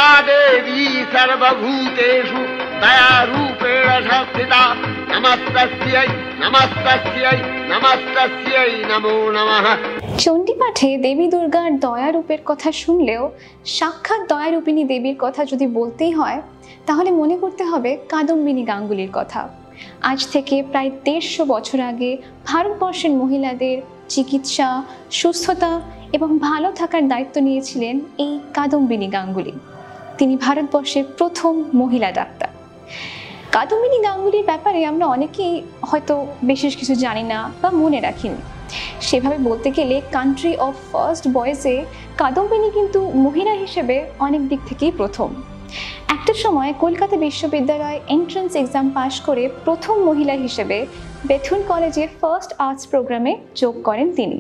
या देवी सर्वभूतेषु दयारूपेण संस्थिता नमस्तस्यै नमस्तस्यै नमस्तस्यै नमो नमः। চণ্ডী পাঠে দেবী দুর্গার দয়ারূপের কথা শুনলেও সাক্ষাৎ দয়ারূপিণী দেবীর কথা যদি বলতেই হয় তাহলে মনে করতে হবে কাদম্বিনী গাঙ্গুলির কথা। আজ থেকে প্রায় 150 বছর আগে ভারতবর্ষের মহিলাদের চিকিৎসা, সুস্থতা এবং ভালো থাকার দায়িত্ব নিয়েছিলেন এই কাদম্বিনী গাঙ্গুলি। তিনি ভারতবর্ষের প্রথম মহিলা ডাক্তার। কাদম্বিনী গাঙ্গুলির ব্যাপারে আমরা অনেকেই হয়তো বিশেষ কিছু জানি না বা মনে রাখিনি। সেভাবে বলতে গেলে কান্ট্রি অফ ফার্স্ট বয়েজে কাদম্বিনী কিন্তু মহিলা হিসেবে অনেক দিক থেকেই প্রথম। একটা সময় কলকাতা বিশ্ববিদ্যালয় এন্ট্রান্স এক্সাম পাশ করে প্রথম মহিলা হিসেবে বেথুন কলেজের ফার্স্ট আর্টস প্রোগ্রামে যোগ করেন তিনি।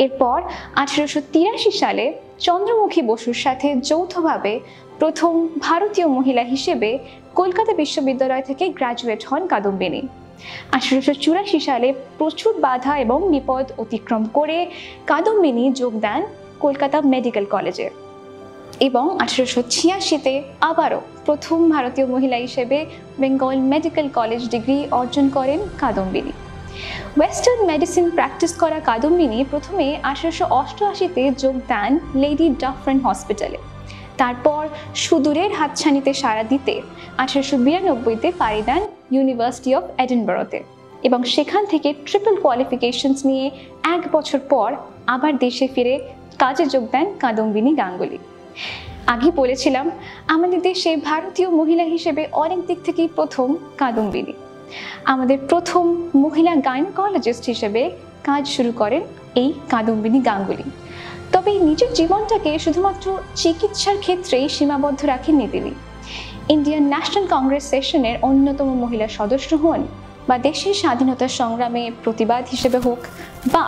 এরপর 1883 সালে চন্দ্রমুখী বসুর সাথে যৌথভাবে প্রথম ভারতীয় মহিলা হিসেবে কলকাতা বিশ্ববিদ্যালয় থেকে গ্র্যাজুয়েট হন কাদম্বিনী। 1884 সালে প্রচুর বাধা এবং বিপদ অতিক্রম করে কাদম্বিনী যোগ দেন কলকাতা মেডিকেল কলেজে এবং 1886-তে আবারও প্রথম ভারতীয় মহিলা হিসেবে বেঙ্গল মেডিকেল কলেজ ডিগ্রি অর্জন করেন কাদম্বিনী। ওয়েস্টার্ন মেডিসিন প্র্যাকটিস করা কাদম্বিনী প্রথমে 1888-তে যোগ দেন লেডি ডাফরেন হসপিটালে। তারপর সুদূরের হাতছানিতে সাড়া দিতে 1892-তে পাড়ি দেন ইউনিভার্সিটি অফ এডিনবরাতে এবং সেখান থেকে ট্রিপল কোয়ালিফিকেশনস নিয়ে 1 বছর পর আবার দেশে ফিরে কাজে যোগ দেন কাদম্বিনী গাঙ্গুলি। আগে বলেছিলাম আমাদের দেশে ভারতীয় মহিলা হিসেবে অনেক দিক থেকেই প্রথম কাদম্বিনী। আমাদের প্রথম মহিলা গাইনোকোলজিস্ট হিসেবে কাজ শুরু করেন এই কাদম্বিনী গাঙ্গুলি। তবে নিজের জীবনটাকে শুধুমাত্র চিকিৎসার ক্ষেত্রেই সীমাবদ্ধ রাখেননি তিনি। ইন্ডিয়ান ন্যাশনাল কংগ্রেস সেশনের অন্যতম মহিলা সদস্য হন বা দেশের স্বাধীনতা সংগ্রামে প্রতিবাদ হিসেবে হোক বা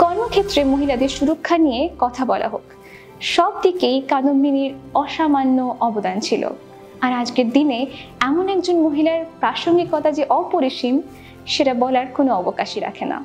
কর্মক্ষেত্রে মহিলাদের সুরক্ষা নিয়ে কথা বলা হোক, সব দিকেই কাদম্বিনীর অসামান্য অবদান ছিল। আর আজকের দিনে এমন একজন মহিলার প্রাসঙ্গিকতা যে অপরিসীম সেটা বলার কোনো অবকাশই রাখে না।